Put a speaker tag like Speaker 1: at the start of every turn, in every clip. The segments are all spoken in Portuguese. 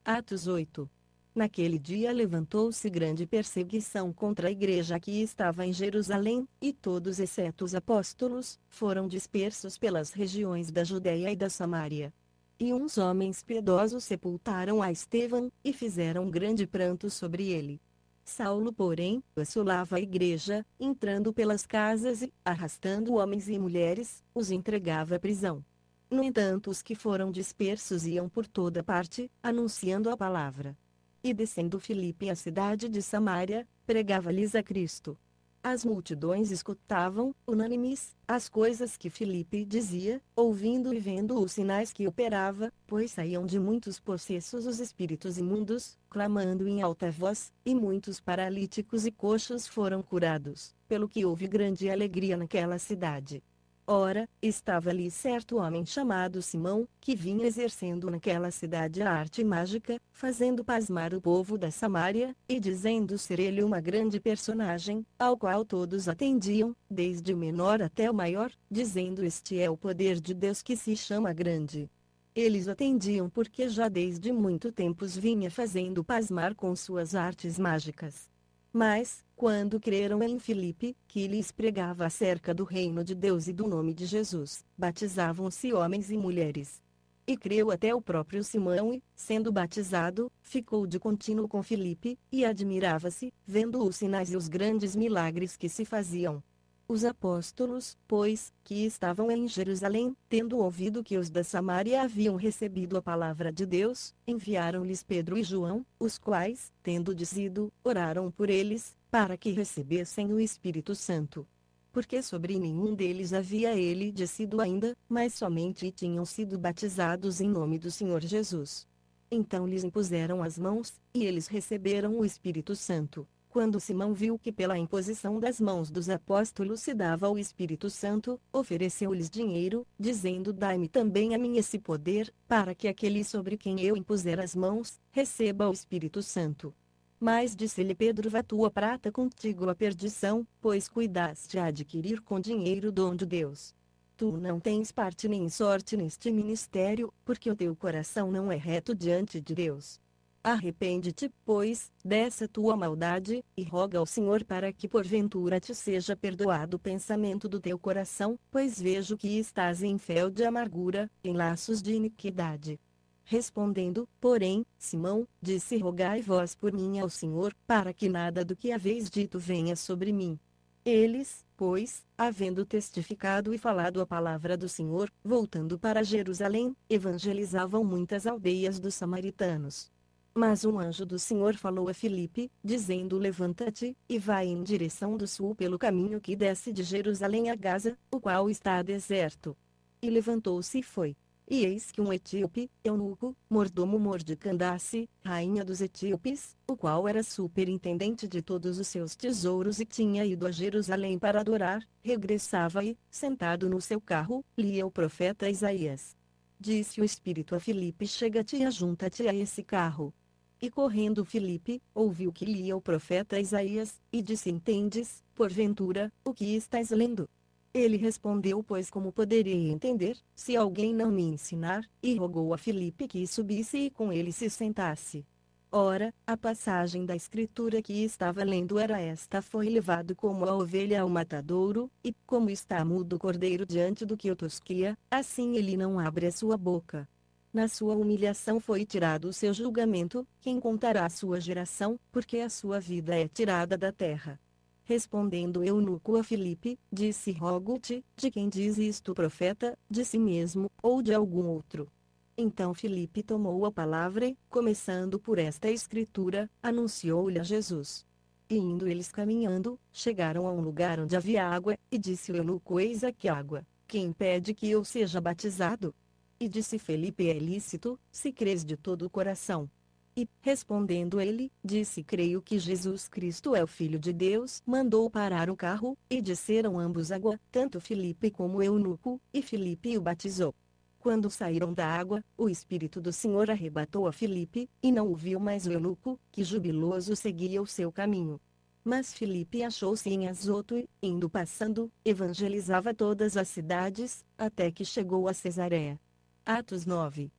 Speaker 1: Atos 8. Naquele dia levantou-se grande perseguição contra a igreja que estava em Jerusalém, e todos exceto os apóstolos, foram dispersos pelas regiões da Judéia e da Samária. E uns homens piedosos sepultaram a Estevão, e fizeram grande pranto sobre ele. Saulo, porém, assolava a igreja, entrando pelas casas e, arrastando homens e mulheres, os entregava à prisão. No entanto, os que foram dispersos iam por toda parte, anunciando a palavra. E descendo Filipe à cidade de Samaria, pregava-lhes a Cristo. As multidões escutavam, unânimes, as coisas que Filipe dizia, ouvindo e vendo os sinais que operava, pois saíam de muitos possessos os espíritos imundos, clamando em alta voz, e muitos paralíticos e coxos foram curados, pelo que houve grande alegria naquela cidade. Ora, estava ali certo homem chamado Simão, que vinha exercendo naquela cidade a arte mágica, fazendo pasmar o povo da Samária, e dizendo ser ele uma grande personagem, ao qual todos atendiam, desde o menor até o maior, dizendo: este é o poder de Deus que se chama grande. Eles atendiam porque já desde muito tempos vinha fazendo pasmar com suas artes mágicas. Mas, quando creram em Filipe, que lhes pregava acerca do reino de Deus e do nome de Jesus, batizavam-se homens e mulheres. E creu até o próprio Simão e, sendo batizado, ficou de contínuo com Filipe, e admirava-se, vendo os sinais e os grandes milagres que se faziam. Os apóstolos, pois, que estavam em Jerusalém, tendo ouvido que os da Samária haviam recebido a palavra de Deus, enviaram-lhes Pedro e João, os quais, tendo descido, oraram por eles, para que recebessem o Espírito Santo. Porque sobre nenhum deles havia ele descido ainda, mas somente tinham sido batizados em nome do Senhor Jesus. Então lhes impuseram as mãos, e eles receberam o Espírito Santo. Quando Simão viu que pela imposição das mãos dos apóstolos se dava o Espírito Santo, ofereceu-lhes dinheiro, dizendo: dai-me também a mim esse poder, para que aquele sobre quem eu impuser as mãos, receba o Espírito Santo. Mas disse-lhe Pedro: vá tua prata contigo à perdição, pois cuidaste a adquirir com dinheiro o dom de Deus. Tu não tens parte nem sorte neste ministério, porque o teu coração não é reto diante de Deus. Arrepende-te, pois, dessa tua maldade, e roga ao Senhor para que porventura te seja perdoado o pensamento do teu coração, pois vejo que estás em fel de amargura, em laços de iniquidade. Respondendo, porém, Simão, disse: rogai vós por mim ao Senhor, para que nada do que haveis dito venha sobre mim. Eles, pois, havendo testificado e falado a palavra do Senhor, voltando para Jerusalém, evangelizavam muitas aldeias dos samaritanos. Mas um anjo do Senhor falou a Filipe, dizendo: levanta-te, e vai em direção do sul pelo caminho que desce de Jerusalém a Gaza, o qual está deserto. E levantou-se e foi. E eis que um etíope, eunuco, mordomo de Candace, rainha dos etíopes, o qual era superintendente de todos os seus tesouros e tinha ido a Jerusalém para adorar, regressava e, sentado no seu carro, lia o profeta Isaías. Disse o Espírito a Filipe: chega-te e ajunta-te a esse carro. E correndo Filipe, ouviu que lia o profeta Isaías, e disse: entendes, porventura, o que estás lendo? Ele respondeu: pois como poderei entender, se alguém não me ensinar? E rogou a Filipe que subisse e com ele se sentasse. Ora, a passagem da escritura que estava lendo era esta: foi levado como a ovelha ao matadouro, e, como está mudo o cordeiro diante do que o tosquia, assim ele não abre a sua boca. Na sua humilhação foi tirado o seu julgamento. Quem contará a sua geração, porque a sua vida é tirada da terra? Respondendo o eunuco a Filipe, disse: rogo-te, de quem diz isto o profeta, de si mesmo, ou de algum outro? Então Filipe tomou a palavra e, começando por esta escritura, anunciou-lhe a Jesus. E indo eles caminhando, chegaram a um lugar onde havia água, e disse o eunuco: eis aqui água, quem impede que eu seja batizado? E disse Filipe: é lícito, se crês de todo o coração. E, respondendo ele, disse: creio que Jesus Cristo é o Filho de Deus. Mandou parar o carro, e desceram ambos água, tanto Filipe como o eunuco, e Filipe o batizou. Quando saíram da água, o Espírito do Senhor arrebatou a Filipe, e não o viu mais o eunuco, que jubiloso seguia o seu caminho. Mas Filipe achou-se em Azoto e, indo passando, evangelizava todas as cidades, até que chegou a Cesareia. Atos 9.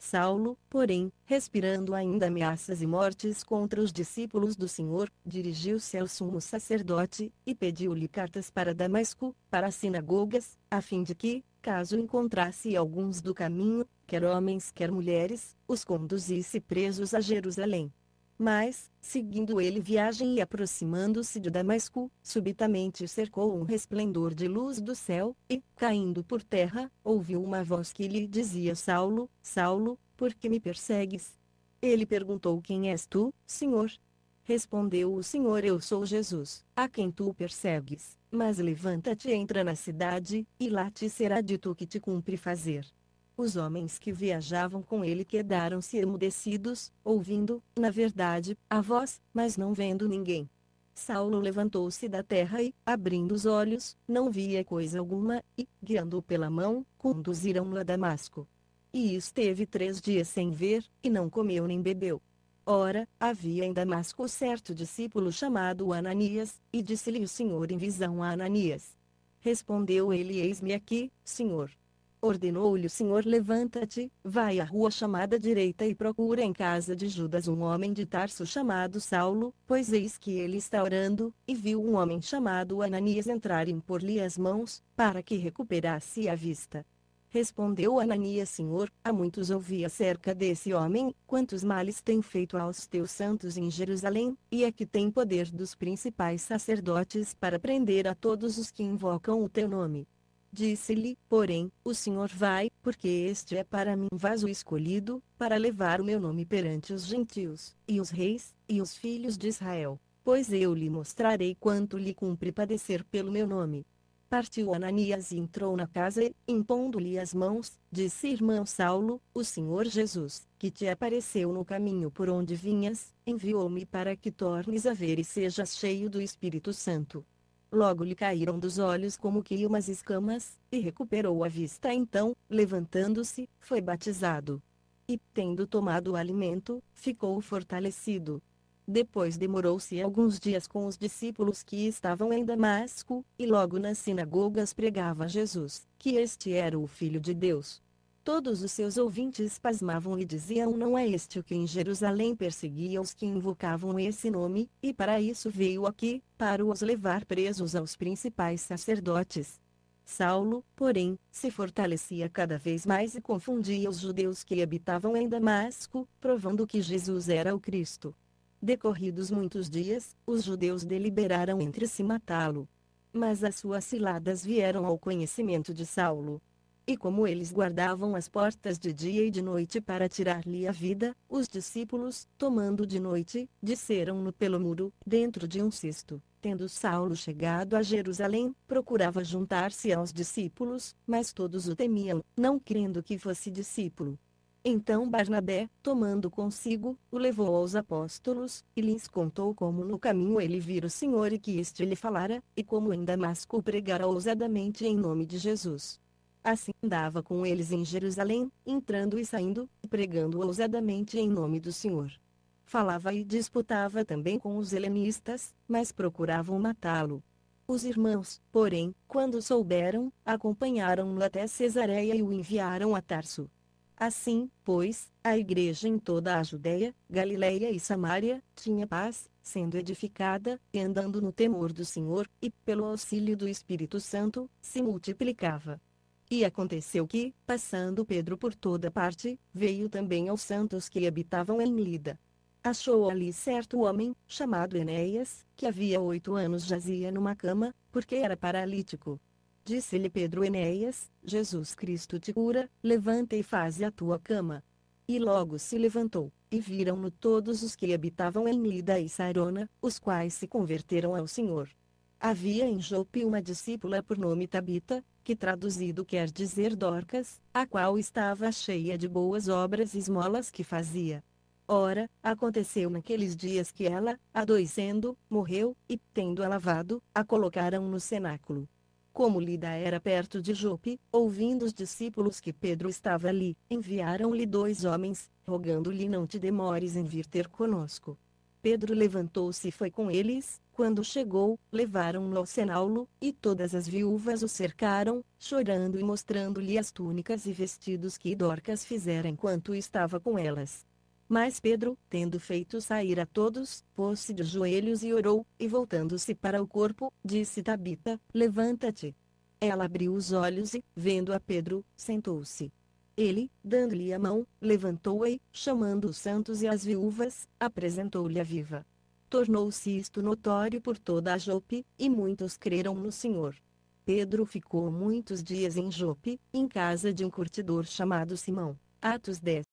Speaker 1: Saulo, porém, respirando ainda ameaças e mortes contra os discípulos do Senhor, dirigiu-se ao sumo sacerdote, e pediu-lhe cartas para Damasco, para as sinagogas, a fim de que, caso encontrasse alguns do caminho, quer homens quer mulheres, os conduzisse presos a Jerusalém. Mas, seguindo ele viagem e aproximando-se de Damasco, subitamente cercou um resplendor de luz do céu, e, caindo por terra, ouviu uma voz que lhe dizia: Saulo, Saulo, por que me persegues? Ele perguntou: Quem és tu, Senhor? Respondeu o Senhor: Eu sou Jesus, a quem tu persegues. Mas levanta-te e entra na cidade, e lá te será dito o que te cumpre fazer. Os homens que viajavam com ele quedaram-se emudecidos, ouvindo, na verdade, a voz, mas não vendo ninguém. Saulo levantou-se da terra e, abrindo os olhos, não via coisa alguma, e, guiando-o pela mão, conduziram-no a Damasco. E esteve 3 dias sem ver, e não comeu nem bebeu. Ora, havia em Damasco certo discípulo chamado Ananias, e disse-lhe o Senhor em visão a Ananias. Respondeu ele: Eis-me aqui, Senhor. Ordenou-lhe o Senhor: Levanta-te, vai à rua chamada direita e procura em casa de Judas um homem de Tarso chamado Saulo, pois eis que ele está orando, e viu um homem chamado Ananias entrar e impor-lhe as mãos, para que recuperasse a vista. Respondeu Ananias: Senhor, há muitos ouvi acerca desse homem, quantos males tem feito aos teus santos em Jerusalém, e é que tem poder dos principais sacerdotes para prender a todos os que invocam o teu nome. Disse-lhe, porém, o Senhor: Vai, porque este é para mim vaso escolhido, para levar o meu nome perante os gentios, e os reis, e os filhos de Israel. Pois eu lhe mostrarei quanto lhe cumpre padecer pelo meu nome. Partiu Ananias e entrou na casa e, impondo-lhe as mãos, disse: Irmão Saulo, o Senhor Jesus, que te apareceu no caminho por onde vinhas, enviou-me para que tornes a ver e sejas cheio do Espírito Santo. Logo lhe caíram dos olhos como que umas escamas, e recuperou a vista. Então, levantando-se, foi batizado. E, tendo tomado o alimento, ficou fortalecido. Depois demorou-se alguns dias com os discípulos que estavam em Damasco, e logo nas sinagogas pregava Jesus, que este era o Filho de Deus. Todos os seus ouvintes pasmavam e diziam: Não é este o que em Jerusalém perseguia os que invocavam esse nome, e para isso veio aqui, para os levar presos aos principais sacerdotes. Saulo, porém, se fortalecia cada vez mais e confundia os judeus que habitavam em Damasco, provando que Jesus era o Cristo. Decorridos muitos dias, os judeus deliberaram entre si matá-lo. Mas as suas ciladas vieram ao conhecimento de Saulo. E como eles guardavam as portas de dia e de noite para tirar-lhe a vida, os discípulos, tomando de noite, desceram-no pelo muro, dentro de um cesto. Tendo Saulo chegado a Jerusalém, procurava juntar-se aos discípulos, mas todos o temiam, não crendo que fosse discípulo. Então Barnabé, tomando consigo, o levou aos apóstolos, e lhes contou como no caminho ele vira o Senhor e que este lhe falara, e como em Damasco pregara ousadamente em nome de Jesus. Assim andava com eles em Jerusalém, entrando e saindo, pregando ousadamente em nome do Senhor. Falava e disputava também com os helenistas, mas procuravam matá-lo. Os irmãos, porém, quando souberam, acompanharam-no até Cesareia e o enviaram a Tarso. Assim, pois, a igreja em toda a Judéia, Galiléia e Samaria tinha paz, sendo edificada, e andando no temor do Senhor, e pelo auxílio do Espírito Santo, se multiplicava. E aconteceu que, passando Pedro por toda parte, veio também aos santos que habitavam em Lida. Achou ali certo homem, chamado Enéas, que havia 8 anos jazia numa cama, porque era paralítico. Disse-lhe Pedro: Enéas, Jesus Cristo te cura, levanta e faze a tua cama. E logo se levantou, e viram-no todos os que habitavam em Lida e Sarona, os quais se converteram ao Senhor. Havia em Jope uma discípula por nome Tabita, que traduzido quer dizer Dorcas, a qual estava cheia de boas obras e esmolas que fazia. Ora, aconteceu naqueles dias que ela, adoecendo, morreu, e, tendo-a lavado, a colocaram no cenáculo. Como Lida era perto de Jope, ouvindo os discípulos que Pedro estava ali, enviaram-lhe 2 homens, rogando-lhe: Não te demores em vir ter conosco. Pedro levantou-se e foi com eles. Quando chegou, levaram-no ao cenáculo, e todas as viúvas o cercaram, chorando e mostrando-lhe as túnicas e vestidos que Dorcas fizera enquanto estava com elas. Mas Pedro, tendo feito sair a todos, pôs-se de joelhos e orou, e voltando-se para o corpo, disse: Tabita, levanta-te. Ela abriu os olhos e, vendo a Pedro, sentou-se. Ele, dando-lhe a mão, levantou-a e, chamando os santos e as viúvas, apresentou-lhe a viva. Tornou-se isto notório por toda a Jope, e muitos creram no Senhor. Pedro ficou muitos dias em Jope, em casa de um curtidor chamado Simão. Atos 10.